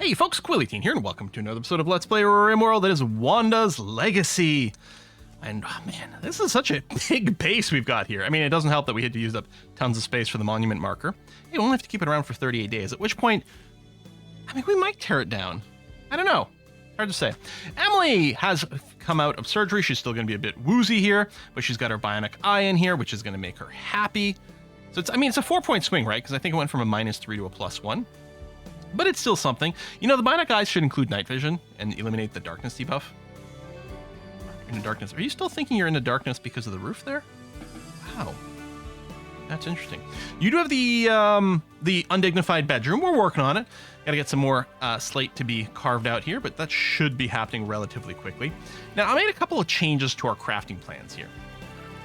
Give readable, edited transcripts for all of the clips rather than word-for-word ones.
Hey folks, Quilly18 here, and welcome to another episode of Let's Play RIMWORLD. That is Wanda's Legacy. And oh man, this is such a big base we've got here. I mean, it doesn't help that we had to use up tons of space for the monument marker. You only have to keep it around for 38 days, at which point, I mean, we might tear it down. I don't know. Hard to say. Emily has come out of surgery. She's still going to be a bit woozy here, but she's got her bionic eye in here, which is going to make her happy. So it's, I mean, it's a 4-point swing, right? Because I think it went from a -3 to a +1. But it's still something. You know, the bionic eyes should include night vision and eliminate the darkness debuff. In the darkness. Are you still thinking you're in the darkness because of the roof there? Wow. That's interesting. You do have the undignified bedroom. We're working on it. Gotta get some more slate to be carved out here, but that should be happening relatively quickly. Now, I made a couple of changes to our crafting plans here.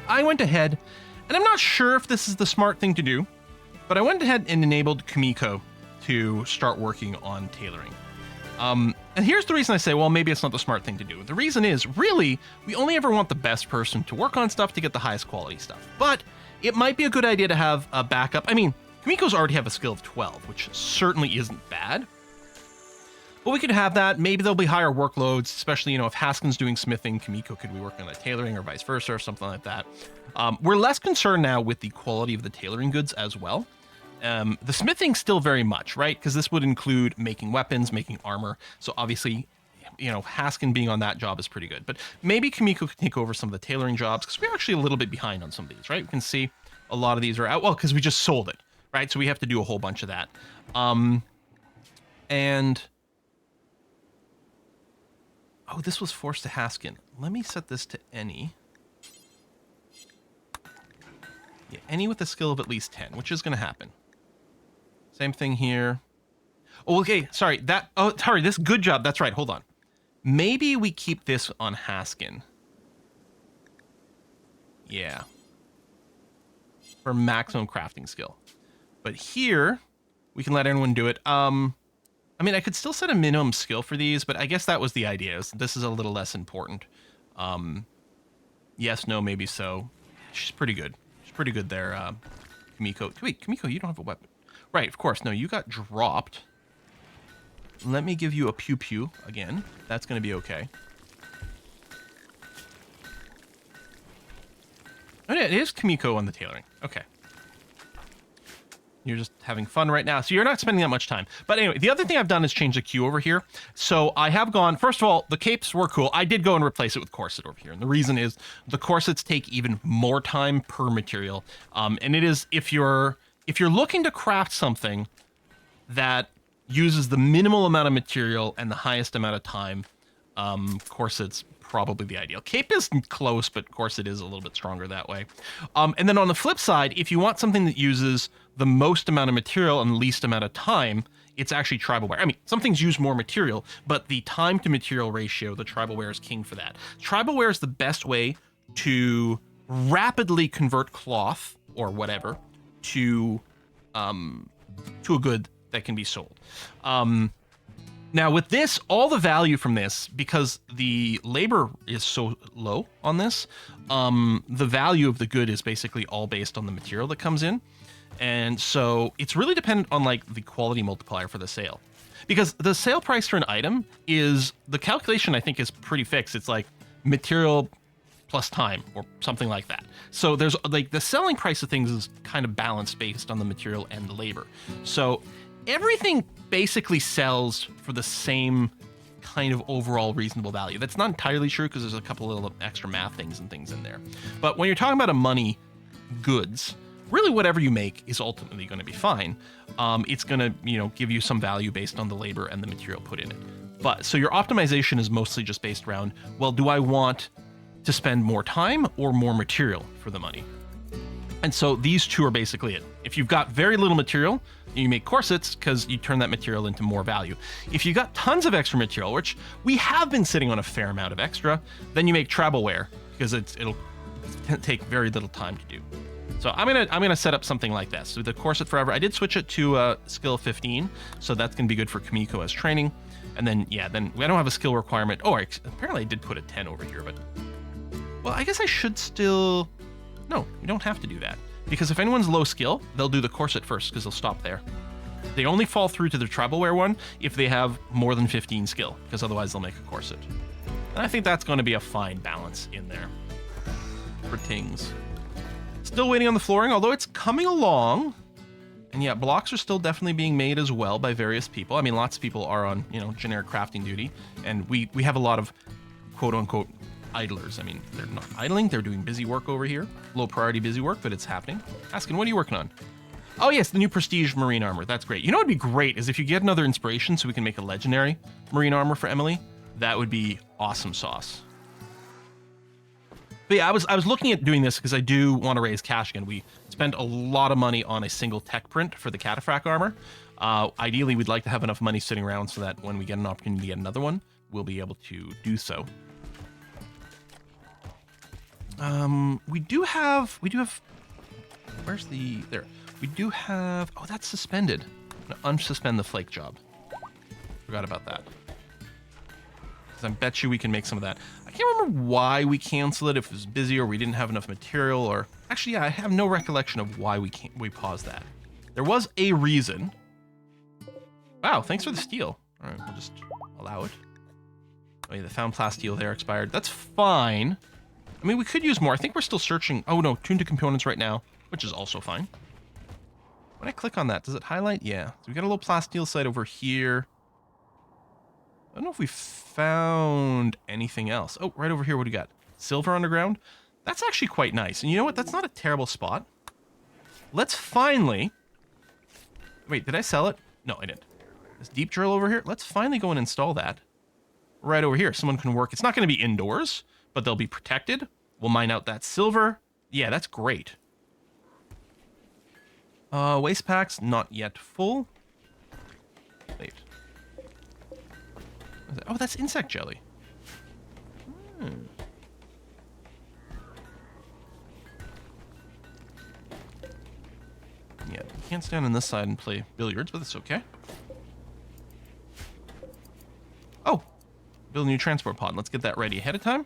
I went ahead, and I'm not sure if this is the smart thing to do, but I went ahead and enabled Kimiko to start working on tailoring. And here's the reason I say, well, maybe it's not the smart thing to do. The reason is, really, we only ever want the best person to work on stuff to get the highest quality stuff. But it might be a good idea to have a backup. I mean, Kimiko's already have a skill of 12, which certainly isn't bad. But we could have that. Maybe there'll be higher workloads, especially, you know, if Haskin's doing smithing, Kimiko could be working on the tailoring or vice versa or something like that. We're less concerned now with the quality of the tailoring goods as well. The smithing still very much, right? Because this would include making weapons, making armor. So obviously, you know, Haskin being on that job is pretty good. But maybe Kimiko could take over some of the tailoring jobs because we're actually a little bit behind on some of these, right? We can see a lot of these are out. Well, because we just sold it, right? So we have to do a whole bunch of that. And oh, this was forced to Haskin. Let me set this to any. Yeah, any with a skill of at least 10, which is going to happen. Same thing here. Oh, okay. Sorry. This good job. That's right. Hold on. Maybe we keep this on Haskin. Yeah. For maximum crafting skill. But here, we can let anyone do it. I mean, I could still set a minimum skill for these, but I guess that was the idea. This is a little less important. Yes, no, maybe so. She's pretty good. She's pretty good there, Kimiko. Wait, Kimiko, you don't have a weapon. Right, of course. No, you got dropped. Let me give you a pew-pew again. That's going to be okay. Oh, yeah, it is Kimiko on the tailoring. Okay. You're just having fun right now, so you're not spending that much time. But anyway, the other thing I've done is change the queue over here. So I have gone, first of all, the capes were cool. I did go and replace it with corset over here. And the reason is the corsets take even more time per material. And it is, if you're looking to craft something that uses the minimal amount of material and the highest amount of time, corset's probably the ideal. Cape is close, but corset is a little bit stronger that way. And then on the flip side, if you want something that uses the most amount of material and least amount of time, it's actually tribal wear. I mean, some things use more material, but the time to material ratio, the tribal wear is king for that. Tribal wear is the best way to rapidly convert cloth or whatever to a good that can be sold. Now with this, all the value from this, because the labor is so low on this, the value of the good is basically all based on the material that comes in. And so it's really dependent on like the quality multiplier for the sale. Because the sale price for an item is, the calculation I think is pretty fixed. It's like material plus time or something like that. So there's like the selling price of things is kind of balanced based on the material and the labor. So everything basically sells for the same kind of overall reasonable value. That's not entirely true because there's a couple little extra math things and things in there. But when you're talking about a money goods, really whatever you make is ultimately going to be fine. It's going to, you know, give you some value based on the labor and the material put in it. But so your optimization is mostly just based around, well, do I want to spend more time or more material for the money? And so these two are basically it. If you've got very little material, you make corsets because you turn that material into more value. If you got tons of extra material, which we have been sitting on a fair amount of extra, then you make tribal wear because it'll take very little time to do. So I'm gonna set up something like this. So the corset forever, I did switch it to skill 15, so that's gonna be good for Kimiko as training. And then yeah, then I don't have a skill requirement. Oh, apparently I did put a 10 over here, but well, I guess I should still. No, you don't have to do that. Because if anyone's low skill, they'll do the corset first because they'll stop there. They only fall through to the Travelware one if they have more than 15 skill, because otherwise they'll make a corset. And I think that's going to be a fine balance in there for things. Still waiting on the flooring, although it's coming along. And yeah, blocks are still definitely being made as well by various people. I mean, lots of people are on, you know, generic crafting duty, and we have a lot of quote-unquote idlers. I mean, they're not idling, they're doing busy work over here. Low priority busy work, but it's happening. Asking, what are you working on? Oh yes, the new Prestige Marine Armor. That's great. You know what would be great is if you get another inspiration so we can make a legendary Marine Armor for Emily. That would be awesome sauce. But yeah, I was looking at doing this because I do want to raise cash again. We spent a lot of money on a single tech print for the Cataphract armor. Ideally, we'd like to have enough money sitting around so that when we get an opportunity to get another one, we'll be able to do so. We do have, where's the, there. We do have, oh, that's suspended. I'm gonna unsuspend the flake job. Forgot about that. Because I bet you we can make some of that. I can't remember why we canceled it, if it was busy or we didn't have enough material, or actually, yeah, I have no recollection of why we paused that. There was a reason. Wow, thanks for the steel. All right, we'll just allow it. Oh yeah, the found plasteel there expired. That's fine. I mean, we could use more. I think we're still searching. Oh no, tune to components right now, which is also fine. When I click on that, does it highlight? Yeah. So we got a little plasteel site over here. I don't know if we found anything else. Oh, right over here, what do you got? Silver underground? That's actually quite nice. And you know what? That's not a terrible spot. Let's finally... Wait, did I sell it? No, I didn't. This deep drill over here, let's finally go and install that. Right over here. Someone can work. It's not going to be indoors, but they'll be protected. We'll mine out that silver. Yeah, that's great. Waste packs, not yet full. Wait. Oh, that's insect jelly. Yeah, we can't stand on this side and play billiards, but that's okay. Oh, build a new transport pod. Let's get that ready ahead of time.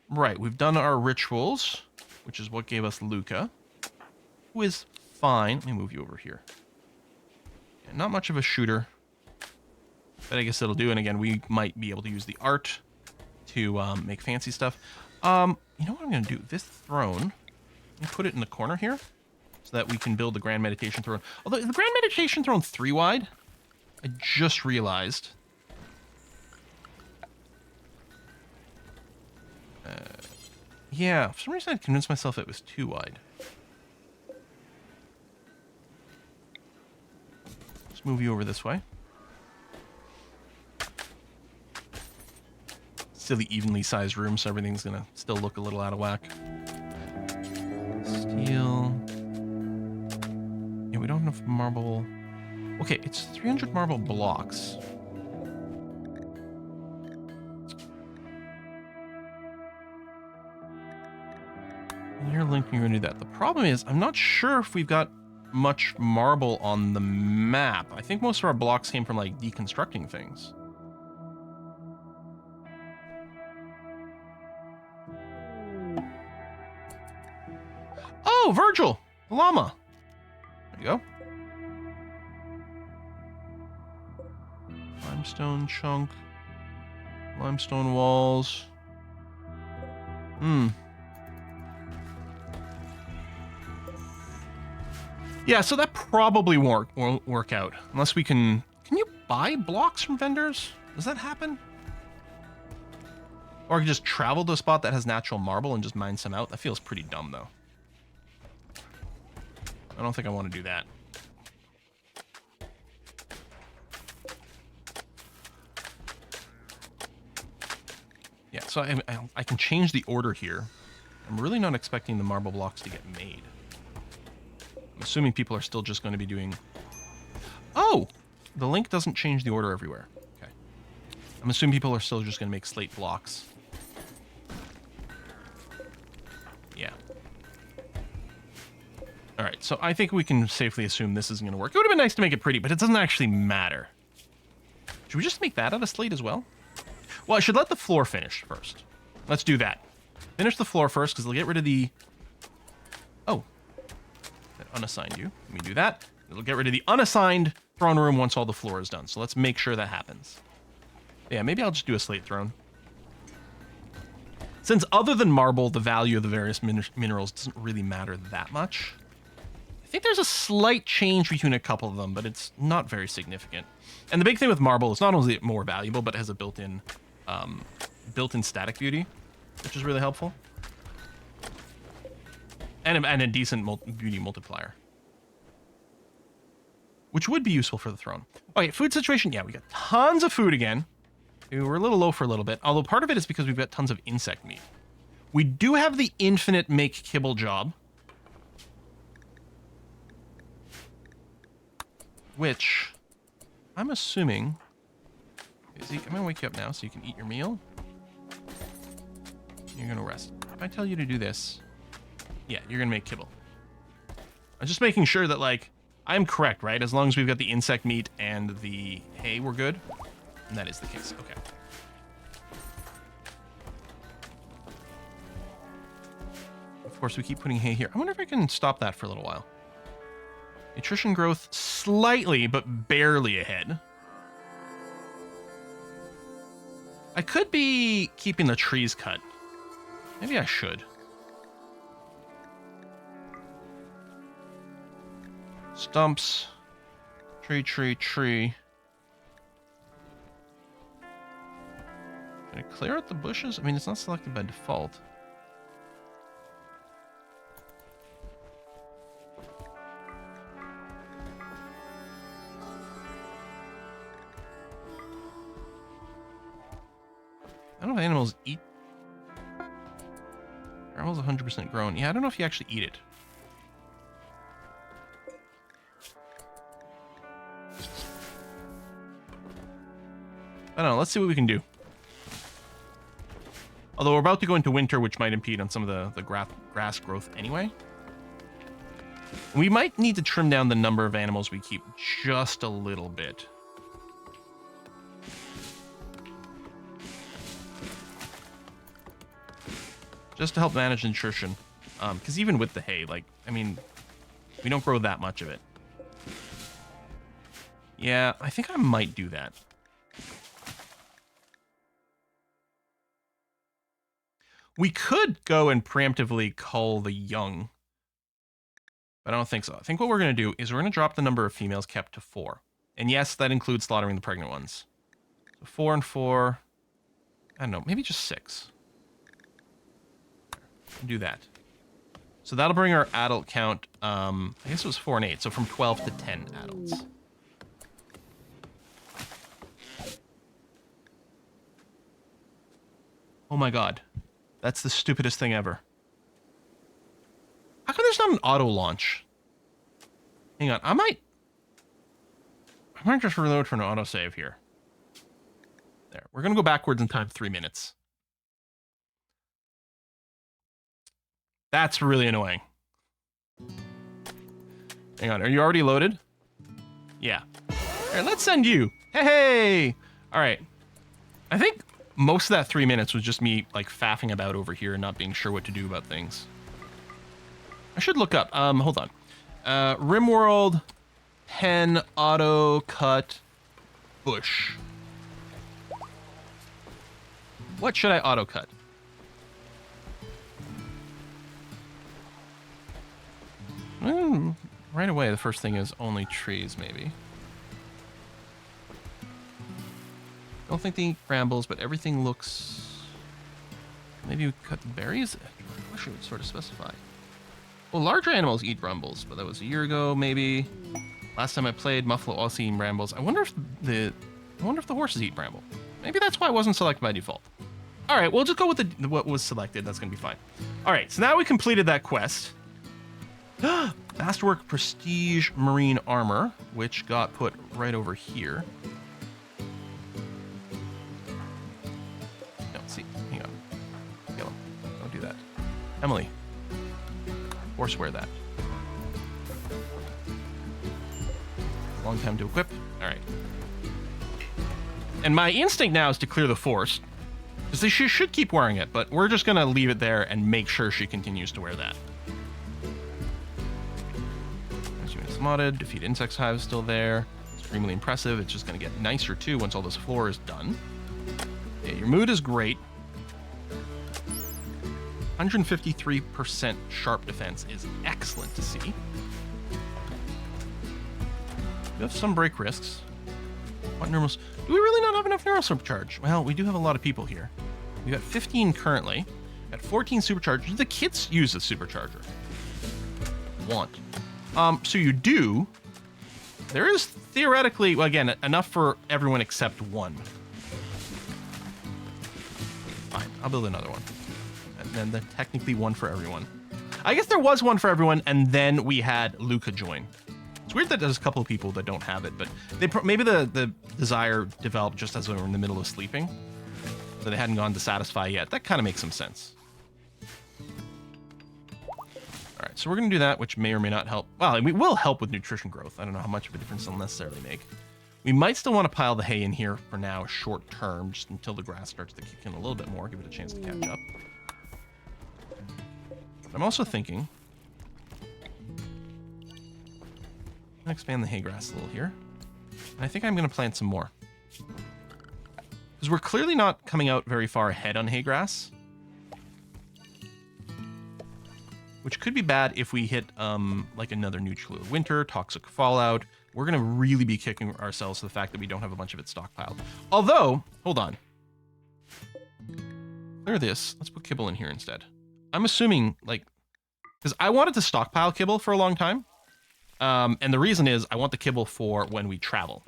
Right, we've done our rituals, which is what gave us Luca, who is fine. Let me move you over here. Yeah, not much of a shooter, but I guess it'll do. And again, we might be able to use the art to make fancy stuff. You know what I'm going to do? This throne, I'm put it in the corner here so that we can build the Grand Meditation Throne. Although, is the Grand Meditation Throne 3 wide? I just realized. Yeah, for some reason I convinced myself it was 2 wide. Let's move you over this way. Silly evenly sized room, so everything's gonna still look a little out of whack. Steel. Yeah, we don't have enough marble. Okay, it's 300 marble blocks. You're linking, you're gonna do that. The problem is, I'm not sure if we've got much marble on the map. I think most of our blocks came from, like, deconstructing things. Oh, Virgil! The llama! There you go. Limestone chunk. Limestone walls. Yeah, so that probably won't work out. Unless we can... Can you buy blocks from vendors? Does that happen? Or I can just travel to a spot that has natural marble and just mine some out? That feels pretty dumb, though. I don't think I want to do that. Yeah, so I can change the order here. I'm really not expecting the marble blocks to get made. I'm assuming people are still just going to be doing... Oh! The link doesn't change the order everywhere. Okay. I'm assuming people are still just going to make slate blocks. Yeah. Alright, so I think we can safely assume this isn't going to work. It would have been nice to make it pretty, but it doesn't actually matter. Should we just make that out of slate as well? Well, I should let the floor finish first. Let's do that. Finish the floor first, because they'll get rid of the... Oh. Unassigned you. Let me do that. It'll get rid of the unassigned throne room once all the floor is done. So let's make sure that happens. Yeah, maybe I'll just do a slate throne. Since other than marble, the value of the various minerals doesn't really matter that much. I think there's a slight change between a couple of them, but it's not very significant. And the big thing with marble is not only more valuable, but it has a built-in static beauty, which is really helpful. And a decent beauty multiplier. Which would be useful for the throne. Okay, food situation. Yeah, we got tons of food again. We're a little low for a little bit, although part of it is because we've got tons of insect meat. We do have the infinite make kibble job. Which, I'm assuming... I'm going to wake you up now so you can eat your meal. You're going to rest. If I tell you to do this... Yeah, you're going to make kibble. I'm just making sure that, like, I'm correct, right? As long as we've got the insect meat and the hay, we're good. And that is the case. Okay. Of course, we keep putting hay here. I wonder if I can stop that for a little while. Nutrition growth slightly, but barely ahead. I could be keeping the trees cut. Maybe I should. Stumps. Tree. Can I clear out the bushes? I mean, it's not selected by default. I don't know if animals eat. Animals 100% grown. Yeah, I don't know if you actually eat it. I don't know. Let's see what we can do. Although we're about to go into winter, which might impede on some of the grass growth anyway. We might need to trim down the number of animals we keep just a little bit. Just to help manage nutrition. Because even with the hay, like, I mean, we don't grow that much of it. Yeah, I think I might do that. We could go and preemptively cull the young. But I don't think so. I think what we're going to do is we're going to drop the number of females kept to 4. And yes, that includes slaughtering the pregnant ones. So 4 and 4. I don't know, maybe just 6. Do that. So that'll bring our adult count, I guess it was 4 and 8, so from 12 to 10 adults. Oh my god. That's the stupidest thing ever. How come there's not an auto launch? Hang on, I might just reload for an autosave here. There, we're gonna go backwards in time 3 minutes. That's really annoying. Hang on, are you already loaded? Yeah. All right, let's send you. Hey! All right. I think most of that 3 minutes was just me, like, faffing about over here and not being sure what to do about things. I should look up. Hold on. RIMWORLD, pen, auto, cut, bush. What should I auto cut? Right away, the first thing is only trees, maybe. Don't think they eat brambles, but everything looks... Maybe we cut the berries? I wish it would sort of specify. Well, larger animals eat brambles, but that was a year ago, maybe. Last time I played, Muffalo also eating brambles. I wonder if the horses eat bramble. Maybe that's why it wasn't selected by default. All right, we'll just go with what was selected. That's gonna be fine. All right, so now we completed that quest. Fastwork Prestige Marine Armor, which got put right over here. No, see, hang on. Yellow, don't do that. Emily, forswear that. Long time to equip. All right. And my instinct now is to clear the force. Because she should keep wearing it, but we're just going to leave it there and make sure she continues to wear that. modded. Defeat insects hive still there. Extremely impressive. It's just going to get nicer too once all this floor is done. Yeah, your mood is great. 153% sharp defense is excellent to see. We have some break risks. What normals? Do we really not have enough neural supercharge? Well, we do have a lot of people here. We got 15 currently. Got 14 superchargers. The kids use the supercharger. Want. So you do. There is theoretically, well, again, enough for everyone except one. Fine, I'll build another one. And then technically one for everyone. I guess there was one for everyone, and then we had Luca join. It's weird that there's a couple of people that don't have it, but they maybe the desire developed just as they were in the middle of sleeping. So they hadn't gone to satisfy yet. That kind of makes some sense. All right, so we're going to do that, which may or may not help. Well, it will help with nutrition growth. I don't know how much of a difference it'll necessarily make. We might still want to pile the hay in here for now, short term, just until the grass starts to kick in a little bit more, give it a chance to catch up. But I'm also thinking, I'm going to expand the hay grass a little here. And I think I'm going to plant some more. Because we're clearly not coming out very far ahead on hay grass. Which could be bad if we hit like another nuclear winter, toxic fallout. We're going to really be kicking ourselves to the fact that we don't have a bunch of it stockpiled. Although, hold on. Clear this. Let's put kibble in here instead. I'm assuming, like, because I wanted to stockpile kibble for a long time. And the reason is I want the kibble for when we travel,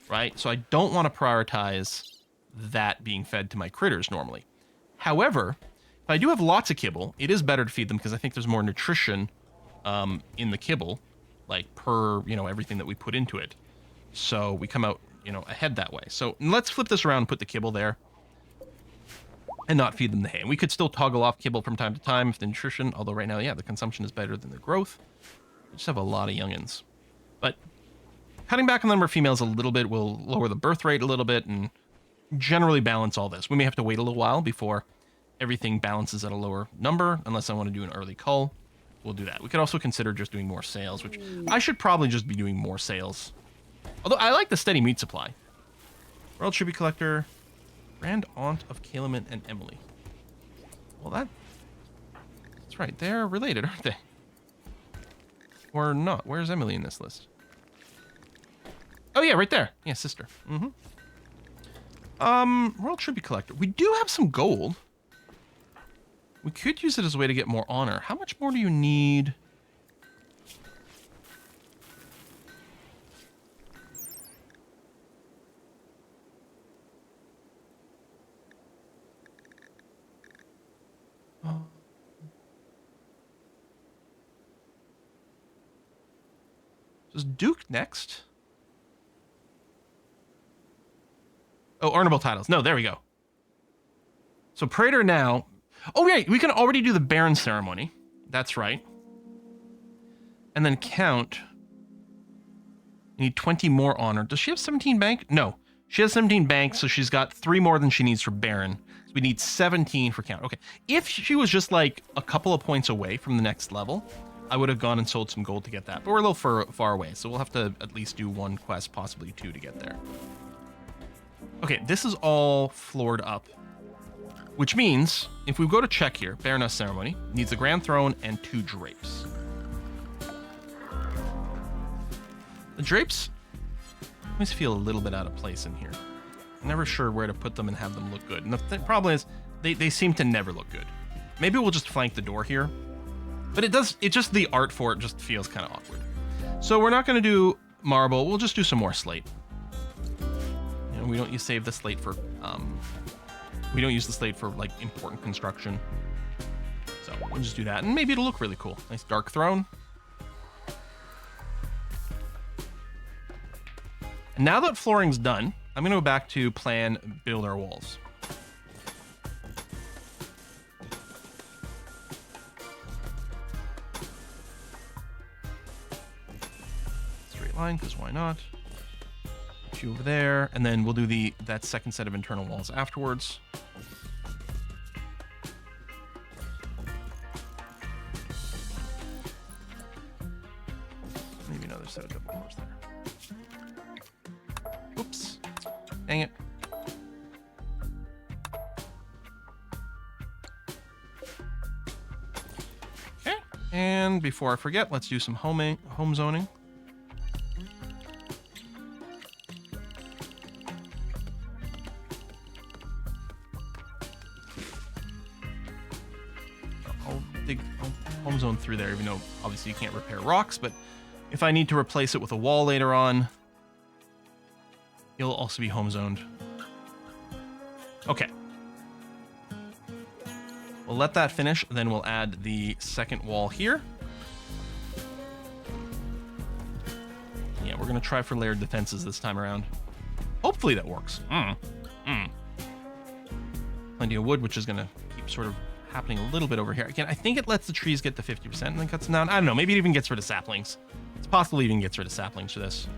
right? So I don't want to prioritize that being fed to my critters normally. However, if I do have lots of kibble, it is better to feed them because I think there's more nutrition in the kibble, like per, you know, everything that we put into it. So we come out, you know, ahead that way. So let's flip this around and put the kibble there and not feed them the hay. And we could still toggle off kibble from time to time if the nutrition, although right now, yeah, the consumption is better than the growth. We just have a lot of youngins. But cutting back on the number of females a little bit will lower the birth rate a little bit and generally balance all this. We may have to wait a little while before everything balances at a lower number, unless I want to do an early cull. We'll do that. We could also consider just doing more sales, which I should probably just be doing more sales. Although I like the steady meat supply. World Tribute Collector, Grand Aunt of Kalaman and Emily. Well, that's right. They're related, aren't they? Or not. Where's Emily in this list? Oh, yeah, right there. Yeah, sister. Mm-hmm. World Tribute Collector. We do have some gold. We could use it as a way to get more honor. How much more do you need? Is Duke next? Oh, earnable titles. No, there we go. So Praetor now. Oh, right. We can already do the Baron ceremony. That's right. And then Count. You need 20 more honor. Does she have 17 bank? No. She has 17 bank, so she's got 3 more than she needs for Baron. So we need 17 for Count. Okay. If she was just like a couple of points away from the next level, I would have gone and sold some gold to get that. But we're a little far away, so we'll have to at least do 1 quest, possibly 2 to get there. Okay, this is all floored up. Which means, if we go to check here, Baroness Ceremony needs the Grand Throne and 2 drapes. The drapes always feel a little bit out of place in here. I'm never sure where to put them and have them look good. And the problem is, they seem to never look good. Maybe we'll just flank the door here. But just the art for it just feels kind of awkward. So we're not going to do marble. We'll just do some more slate. You know, we don't save the slate for, we don't use the slate for like important construction. So we'll just do that. And maybe it'll look really cool. Nice dark throne. And now that flooring's done, I'm going to go back to plan build our walls. Line, because why not? Put you over there, and then we'll do that second set of internal walls afterwards. Maybe another set of Dang it. Okay. And before I forget, let's do some home zoning. I'll home zone through there, even though obviously you can't repair rocks, but if I need to replace it with a wall later on, it'll also be home zoned. Okay. We'll let that finish, then we'll add the second wall here. Yeah, we're going to try for layered defenses this time around. Hopefully that works. Plenty of wood, which is going to keep sort of happening a little bit over here. Again, I think it lets the trees get to 50% and then cuts them down. I don't know. Maybe it even gets rid of saplings. It's possible it even gets rid of saplings for this.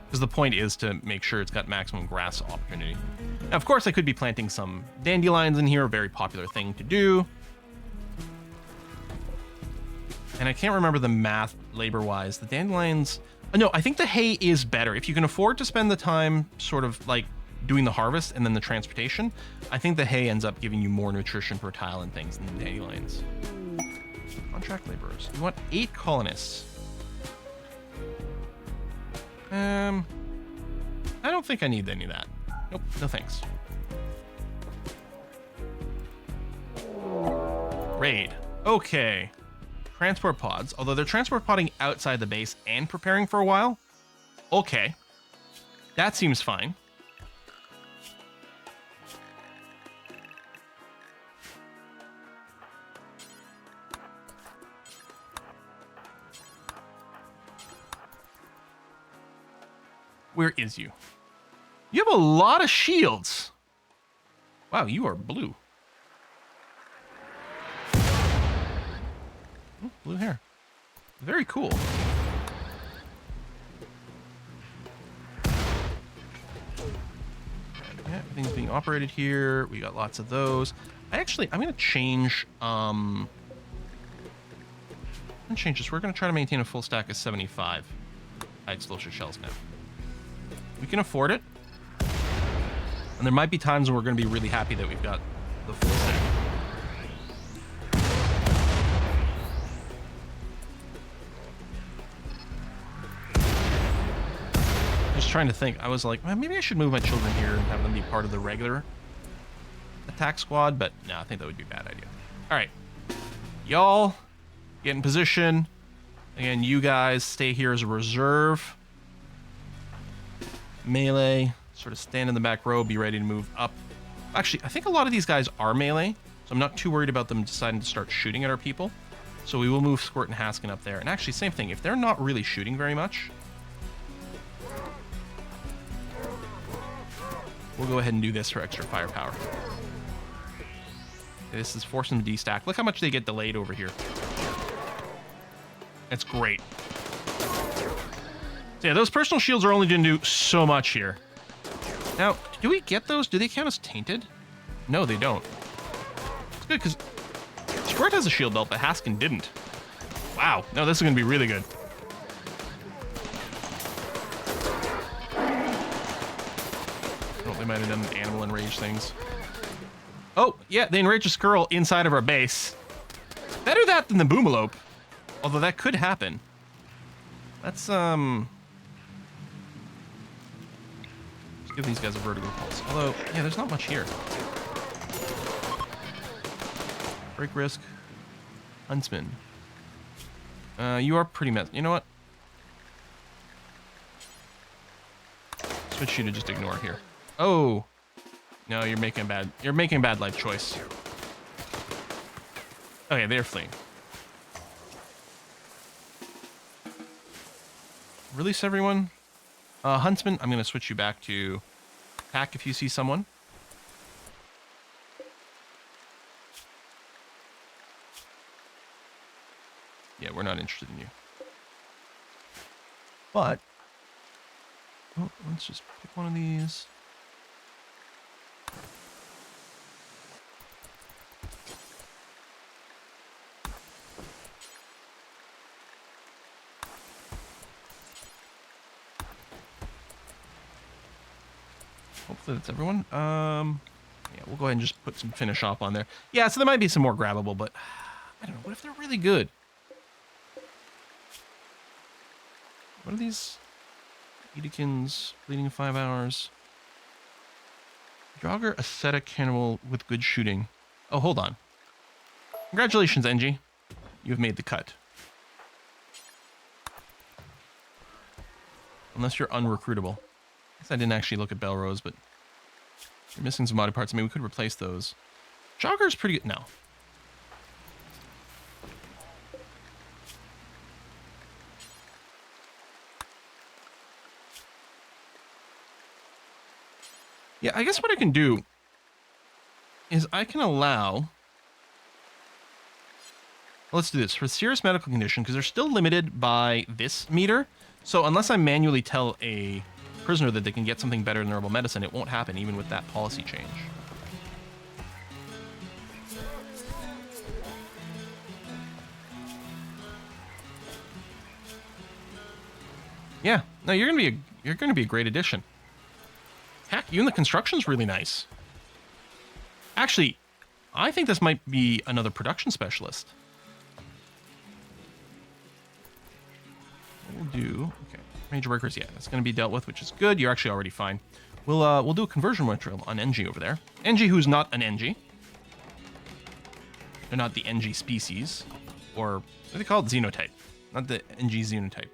Because the point is to make sure it's got maximum grass opportunity. Now, of course, I could be planting some dandelions in here, a very popular thing to do. And I can't remember the math labor-wise. The dandelions... No, I think the hay is better. If you can afford to spend the time sort of like doing the harvest and then the transportation, I think the hay ends up giving you more nutrition per tile and things than the dandelions. Contract laborers. You want 8 colonists. I don't think I need any of that. Nope, no thanks. Raid. Okay. Transport pods. Although they're transport podding outside the base and preparing for a while. Okay. That seems fine. Where is you? You have a lot of shields. Wow, you are blue. Oh, blue hair. Very cool. Yeah, everything's being operated here. We got lots of those. I'm going to change... I'm going to change this. We're going to try to maintain a full stack of 75 high explosive shells now. We can afford it. And there might be times when we're going to be really happy that we've got the full stack. Just trying to think. I was like, well, maybe I should move my children here and have them be part of the regular attack squad, but no, I think that would be a bad idea. All right. Y'all, get in position. Again, you guys stay here as a reserve. Melee, sort of stand in the back row, be ready to move up. Actually, I think a lot of these guys are melee, so I'm not too worried about them deciding to start shooting at our people. So we will move Squirt and Haskin up there. And actually, same thing, if they're not really shooting very much, we'll go ahead and do this for extra firepower. This is forcing them to destack. Look how much they get delayed over here. That's great. So yeah, those personal shields are only going to do so much here. Now, do we get those? Do they count as tainted? No, they don't. It's good because Squirt has a shield belt, but Haskin didn't. Wow. No, this is going to be really good. Oh, they might have done animal enrage things. Oh, yeah, they enraged a squirrel inside of our base. Better that than the boomalope. Although that could happen. Let's, give these guys a vertical pulse. Although, yeah, there's not much here. Break risk. Huntsman. You are pretty messed. You know what? Switch you to just ignore here. Oh. No, you're making a bad life choice. Okay, they're fleeing. Release everyone. Huntsman, I'm going to switch you back to attack if you see someone. Yeah, we're not interested in you. But, oh, let's just pick one of these. Hopefully that's everyone. Yeah, we'll go ahead and just put some finish off on there. Yeah, so there might be some more grabbable, but I don't know. What if they're really good? What are these? Edekins, bleeding in 5 hours. Jogger, ascetic, cannibal with good shooting. Oh, hold on. Congratulations, NG. You have made the cut. Unless you're unrecruitable. I guess I didn't actually look at Belrose, but you're missing some body parts. I mean, we could replace those. Jogger's pretty good. No. Yeah, I guess what I can do is I can allow... Let's do this. For serious medical condition, because they're still limited by this meter, so unless I manually tell a prisoner that they can get something better than herbal medicine, it won't happen even with that policy change. Yeah, no, you're gonna be a great addition. Heck, even the construction's really nice. Actually, I think this might be another production specialist. We'll do, okay, major workers, yeah, that's going to be dealt with, which is good. You're actually already fine. We'll do a conversion ritual on NG over there. NG, who's not an NG. They're not the NG species, or what are they called? Xenotype, not the NG xenotype.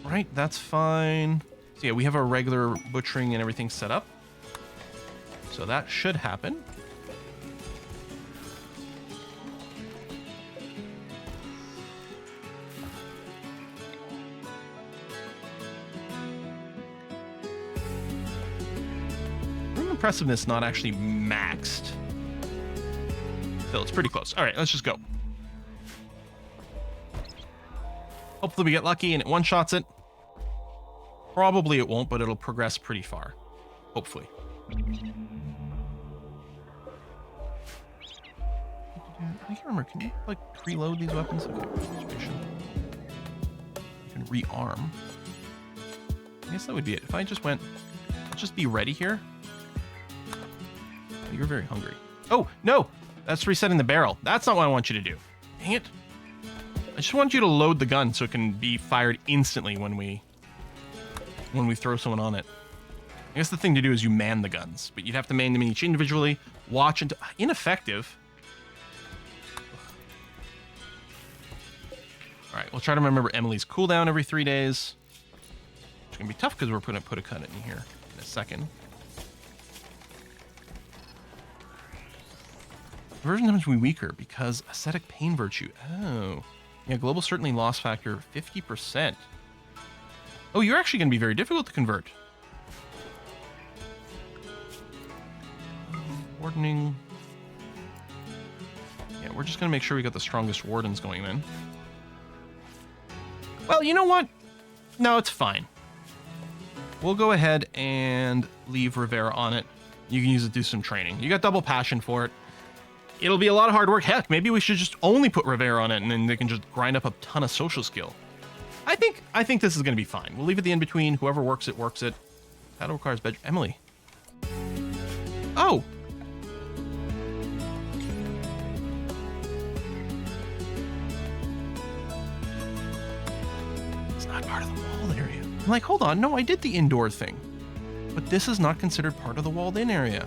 Right, that's fine. So yeah, we have our regular butchering and everything set up. So that should happen. Room impressiveness not actually maxed. Still, it's pretty close. All right, let's just go. Hopefully we get lucky and it one-shots it. Probably it won't, but it'll progress pretty far. Hopefully. I can't remember. Can you, like, preload these weapons? Okay, registration. You can rearm. I guess that would be it. If I just went... Let's just be ready here. Oh, you're very hungry. Oh, no! That's resetting the barrel. That's not what I want you to do. Dang it. I just want you to load the gun so it can be fired instantly when we throw someone on it. I guess the thing to do is you man the guns, but you'd have to man them each individually, watch until... Ineffective. Alright, we'll try to remember Emily's cooldown every 3 days. It's going to be tough because we're going to put a cut in here in a second. Conversion damage will be weaker because ascetic pain virtue. Oh. Yeah, global certainly loss factor 50%. Oh, you're actually going to be very difficult to convert. Wardening. Yeah, we're just going to make sure we got the strongest wardens going in. Well, you know what? No, it's fine. We'll go ahead and leave Rivera on it. You can use it to do some training. You got double passion for it. It'll be a lot of hard work. Heck, maybe we should just only put Rivera on it and then they can just grind up a ton of social skill. I think this is going to be fine. We'll leave it the in-between. Whoever works it, works it. That requires bedroom. Emily. Oh! It's not part of the walled area. I'm like, hold on. No, I did the indoor thing. But this is not considered part of the walled-in area.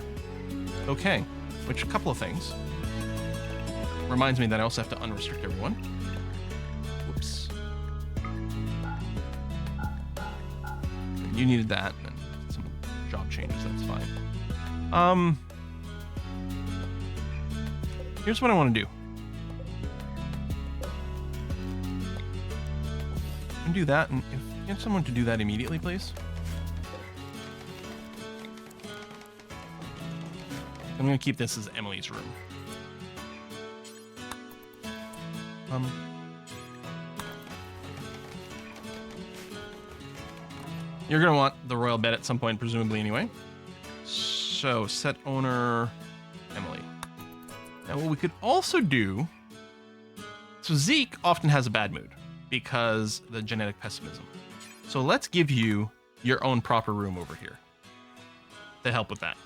Okay. Which, a couple of things. Reminds me that I also have to unrestrict everyone. Whoops. You needed that, and some job changes, that's fine. Here's what I want to do. I'm gonna do that, and if you get someone to do that immediately, please. I'm gonna keep this as Emily's room. You're gonna want the royal bed at some point, presumably anyway. So, set owner, Emily. Now, what we could also do... So, Zeke often has a bad mood because the genetic pessimism. So, let's give you your own proper room over here to help with that.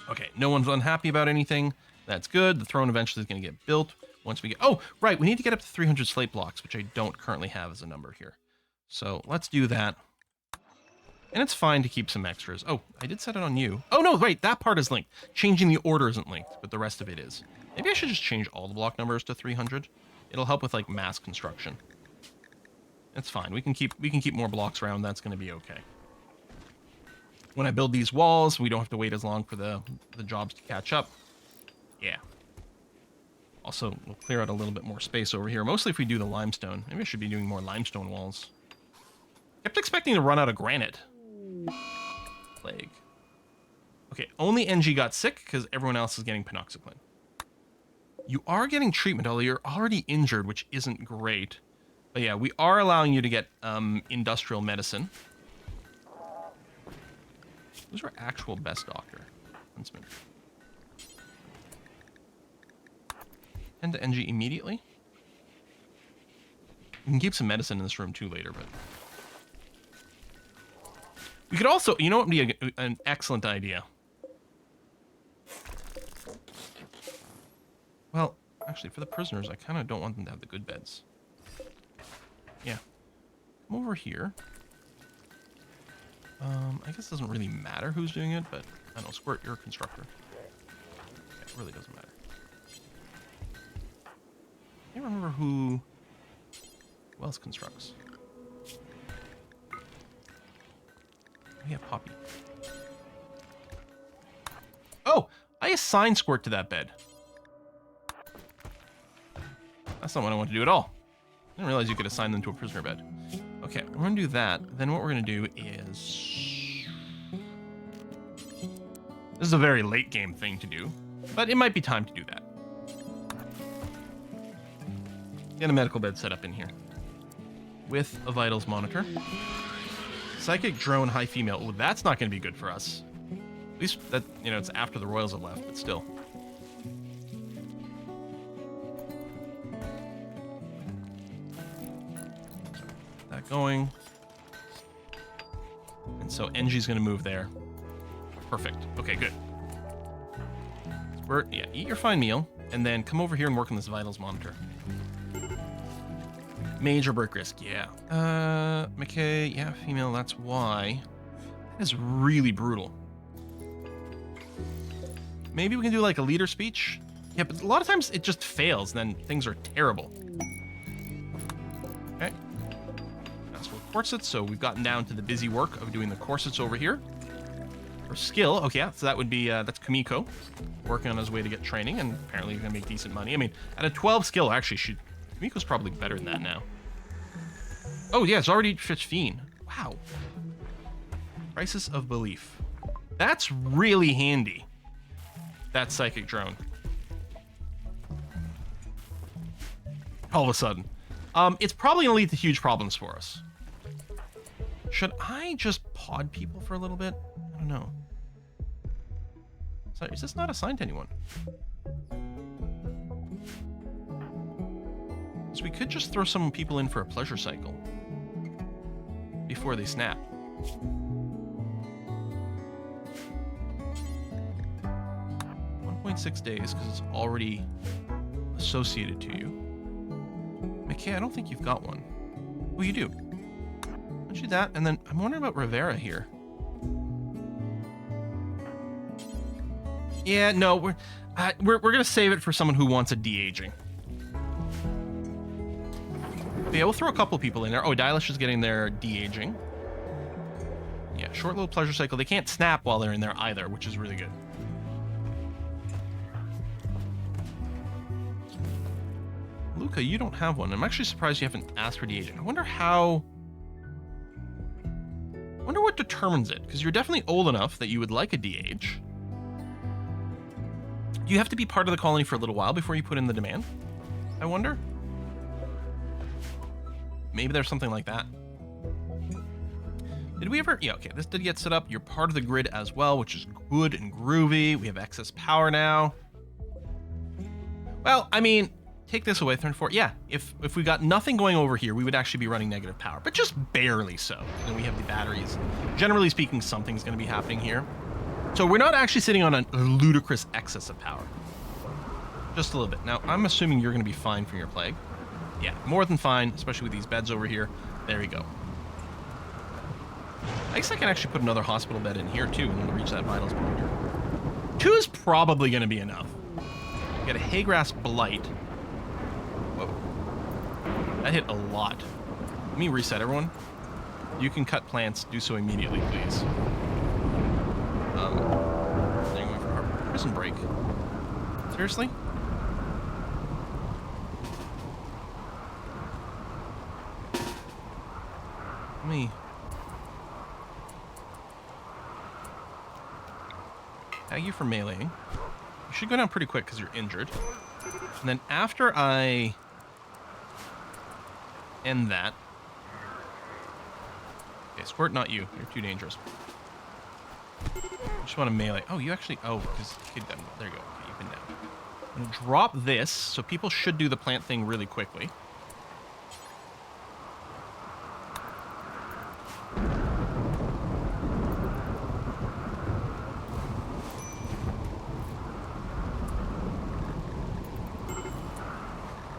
Okay, no one's unhappy about anything. That's good. The throne eventually is going to get built once we get... Oh, right. We need to get up to 300 slate blocks, which I don't currently have as a number here. So let's do that. And it's fine to keep some extras. Oh, I did set it on you. Oh, no, right. That part is linked. Changing the order isn't linked, but the rest of it is. Maybe I should just change all the block numbers to 300. It'll help with, like, mass construction. It's fine. We can keep more blocks around. That's going to be okay. When I build these walls, we don't have to wait as long for the jobs to catch up. Yeah. Also, we'll clear out a little bit more space over here. Mostly if we do the limestone. Maybe I should be doing more limestone walls. Kept expecting to run out of granite. Plague. Okay, only NG got sick because everyone else is getting penoxycline. You are getting treatment, although you're already injured, which isn't great. But yeah, we are allowing you to get industrial medicine. Who's our actual best doctor? Huntsman. Tend to NG immediately. We can keep some medicine in this room too later, but... We could also... You know what would be an excellent idea? Well, actually, for the prisoners, I kind of don't want them to have the good beds. Yeah. Come over here. I guess it doesn't really matter who's doing it, but I don't know, Squirt, you're a constructor. Yeah, it really doesn't matter. I can't remember who else constructs. Oh yeah, Poppy. Oh! I assigned Squirt to that bed. That's not what I want to do at all. I didn't realize you could assign them to a prisoner bed. Okay, we're going to do that. Then what we're going to do is... This is a very late game thing to do, but it might be time to do that. Get a medical bed set up in here. With a vitals monitor. Psychic drone high female. Oh, that's not going to be good for us. At least, that it's after the royals have left, but still. Going. And so NG's going to move there. Perfect. Okay, good. Yeah, eat your fine meal, and then come over here and work on this vitals monitor. Major break risk, yeah. McKay, yeah, female, that's why. That is really brutal. Maybe we can do like a leader speech? Yeah, but a lot of times it just fails, and then things are terrible. Okay. Corsets, so we've gotten down to the busy work of doing the corsets over here. For skill, okay, yeah, so that would be, that's Kumiko, working on his way to get training, and apparently he's gonna make decent money. I mean, at a 12 skill, actually, Kumiko's probably better than that now. Oh, yeah, it's already Fiend. Wow. Crisis of Belief. That's really handy. That psychic drone. All of a sudden. It's probably gonna lead to huge problems for us. Should I just pod people for a little bit? I don't know. So, is this not assigned to anyone? So we could just throw some people in for a pleasure cycle before they snap. 1.6 days because it's already associated to you. McKay, I don't think you've got one. Oh, you do. Let's do that, and then I'm wondering about Rivera here. Yeah, no, we're gonna save it for someone who wants a de-aging. Yeah, we'll throw a couple people in there. Oh, Dylish is getting their de-aging. Yeah, short little pleasure cycle. They can't snap while they're in there either, which is really good. Luca, you don't have one. I'm actually surprised you haven't asked for de-aging. I wonder what determines it, because you're definitely old enough that you would like a de-age. Do you have to be part of the colony for a little while before you put in the demand? I wonder. Maybe there's something like that. Did we ever... Yeah, okay, this did get set up. You're part of the grid as well, which is good and groovy. We have excess power now. Well, I mean, take this away, 34. Yeah, if we got nothing going over here, we would actually be running negative power, but just barely so. And then we have the batteries. Generally speaking, something's going to be happening here. So we're not actually sitting on a ludicrous excess of power. Just a little bit. Now, I'm assuming you're going to be fine from your plague. Yeah, more than fine, especially with these beds over here. There you go. I guess I can actually put another hospital bed in here, too, when we reach that vitals point here. 2 is probably going to be enough. We got a haygrass blight. Whoa. That hit a lot. Let me reset everyone. You can cut plants. Do so immediately, please. They're going for our prison break. Seriously? Let me... tag you for meleeing. You should go down pretty quick because you're injured. And then after I end that... Okay, Squirt, not you. You're too dangerous. I just want to melee. Oh, you actually... Oh, because kid got... There you go. Okay, you've been down. I'm going to drop this, so people should do the plant thing really quickly.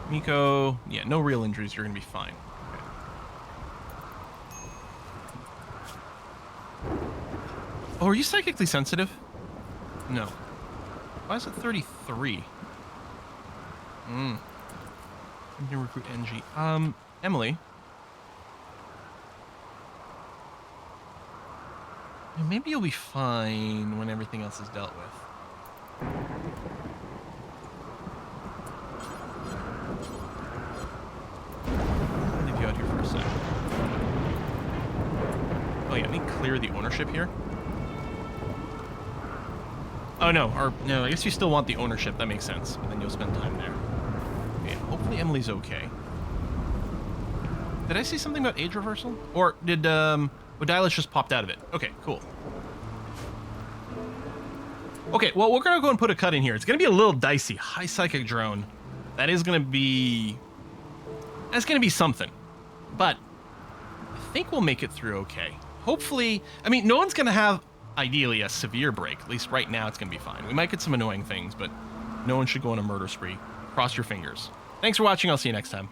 Miko, yeah, no real injuries. You're going to be fine. Okay. Oh, are you psychically sensitive? No. Why is it 33? I'm going to recruit NG. Emily. Maybe you'll be fine when everything else is dealt with. Out here for a sec. Oh yeah, let me clear the ownership here. Oh no, or no, I guess you still want the ownership. That makes sense. But then you'll spend time there. Okay, hopefully Emily's okay. Did I see something about age reversal? Or did Odylus just popped out of it? Okay, cool. Okay, well we're gonna go and put a cut in here. It's gonna be a little dicey. High psychic drone. That is gonna be... That's gonna be something. But I think we'll make it through okay. Hopefully, I mean, no one's going to have, ideally, a severe break. At least right now it's going to be fine. We might get some annoying things, but no one should go on a murder spree. Cross your fingers. Thanks for watching. I'll see you next time.